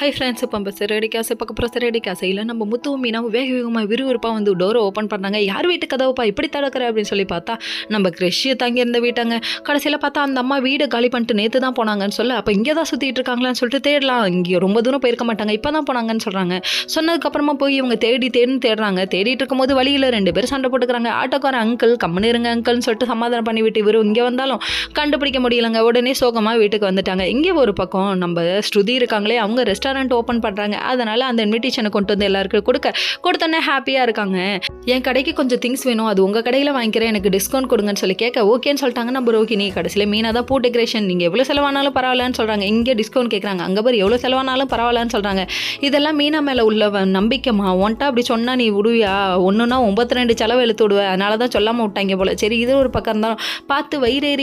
Hi friends, இப்போ நம்ம சிறடி காசு பக்கப்புறம் சிறடி காசையில் நம்ம முத்துவும் மீனாவும் வேக வேகமாக விறுவிறுப்பாக வந்து டோரை ஓப்பன் பண்ணாங்க. யார் வீட்டு கதவுப்பா இப்படி தடக்கிற அப்படின்னு சொல்லி பார்த்தா நம்ம கிரஷியை தங்கி இருந்த வீட்டாங்க. கடைசியில் பார்த்தா அந்த அம்மா வீடை காலி பண்ணிட்டு நேற்று தான் போனாங்கன்னு சொல்ல, அப்போ இங்கே தான் சுற்றிட்டு இருக்காங்களான்னு சொல்லிட்டு தேடலாம். இங்கே ரொம்ப தூரம் போயிருக்க மாட்டாங்க, இப்போ தான் போனாங்கன்னு சொல்கிறாங்க. சொன்னதுக்கப்புறமா போய் இவங்க தேடுறாங்க. தேடிட்டு இருக்கும்போது வழியில் 2 பேர் சண்டை போட்டுக்கிறாங்க. ஆட்டோக்கார அங்கிள் கம்மனு இருங்க அங்கிள்னு சொல்லிட்டு சமாதானம் பண்ணி விட்டு இவரும் இங்கே வந்தாலும் கண்டுபிடிக்க முடியலங்க. உடனே சோகமாக வீட்டுக்கு வந்துட்டாங்க. இங்கே ஒரு பக்கம் நம்ம ஸ்ருதி இருக்காங்களே, அவங்க ரெஸ்டாரண்ட் ஓப்பன் பண்ணுறாங்க. அதனால் அந்த இன்விடேஷனை கொண்டு வந்து எல்லாருக்கும் கொடுத்தோன்னே ஹாப்பியாக இருக்காங்க. என் கடைக்கு கொஞ்சம் திங்ஸ் வேணும், அது உங்கள் கடையில் வாங்கிக்கிறேன், எனக்கு டிஸ்கவுண்ட் கொடுங்கன்னு சொல்லி கேட்க ஓகேன்னு சொல்லிட்டாங்க நம்ம ரோஹிணி. கடைசியில் மீனா தான் பூ டெக்கரேஷன், நீங்கள் எவ்வளோ செலவானாலும் பரவாயில்லன்னு சொல்கிறாங்க. இங்கே டிஸ்கவுண்ட் கேட்குறாங்க, அங்கே பாரு எவ்வளோ செலவானாலும் பரவாயில்லன்னு சொல்கிறாங்க. இதெல்லாம் மீனா மேலே உள்ள நம்பிக்கைமா. ஒன்ட்டா அப்படி சொன்னால் நீ விடுவியா? ஒன்றுனா 92 செலவு எழுத்து விடுவேன், அதனால தான் சொல்லாமல் விட்டாங்க போல. சரி, இது ஒரு பக்கம் இருந்தாலும் பார்த்து வயிறு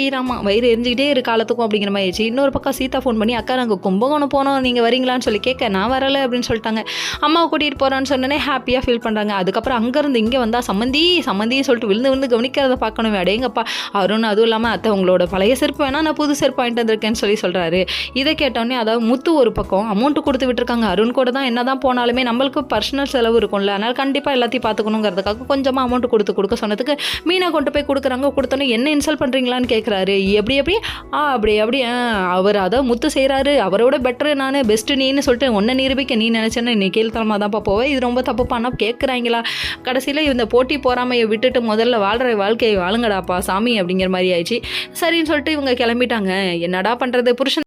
எரிஞ்சிக்கிட்டே இரு காலத்துக்கும் அப்படிங்கிற மாதிரி ஆயிடுச்சு. இன்னொரு பக்கம் சீதா ஃபோன் பண்ணி, அக்கா நாங்கள் கும்பகோணம் போனோம், நீங்கள் வரீங்களான்னு சொல்லி கேட்க, நான் வரலை அப்படின்னு சொல்லிட்டாங்க. அம்மாவை கூட்டிகிட்டு போகிறான்னு சொன்னோன்னே ஹாப்பியாக ஃபீல் பண்ணுறாங்க. அதுக்கப்புறம் அங்கேருந்து இங்கே வந்தால் சம்மந்தின்னு சொல்லிட்டு விழுந்து கவனிக்கிறத பார்க்கணும். அடேங்கப்பா அருண், அதுவும் இல்லாமல் அத்தை உங்களோட பழைய செருப்பு வேணால் நான் புது செருப்பு வாங்கிட்டு வந்திருக்கேன்னு சொல்கிறாரு. இதை கேட்டோன்னே அதாவது முத்து ஒரு பக்கம் அமௌண்ட்டு கொடுத்து விட்டுருக்காங்க. அருண் கூட தான் என்ன தான் போனாலுமே நம்மளுக்கு பர்சனல் செலவு இருக்கும்ல, அதனால் கண்டிப்பாக எல்லாத்தையும் பார்த்துக்கணுங்கிறதுக்காக கொஞ்சமாக அமௌண்ட் கொடுக்க சொன்னதுக்கு மீனா கொண்டு போய் கொடுக்குறாங்க. கொடுத்தோன்னே என்ன இன்சல்ட் பண்ணுறீங்களான்னு கேட்குறாரு. அப்படி அவர் அதை முத்து செய்கிறாரு, அவரோட பெட்டரு நான், பெஸ்ட்டு நீன்னு சொல்லிட்டு ஒன்றை நிரூபிக்க நீ நினச்சேன்னு இன்னைக்கு கீழ்த்தனமாக தான்ப்பா போவேன். இது ரொம்ப தப்பு பண்ணால் கேட்குறாங்களா? கடைசியில் இந்த போட்டி போறாமையை விட்டுட்டு முதல்ல வாழ்கிற வாழ்க்கையை வாழுங்கடாப்பா சாமி அப்படிங்கிற மாதிரி ஆயிடுச்சு. சரின்னு சொல்லிட்டு இவங்க கிளம்பிட்டாங்க. என்னடா பண்ணுறது, புருஷன்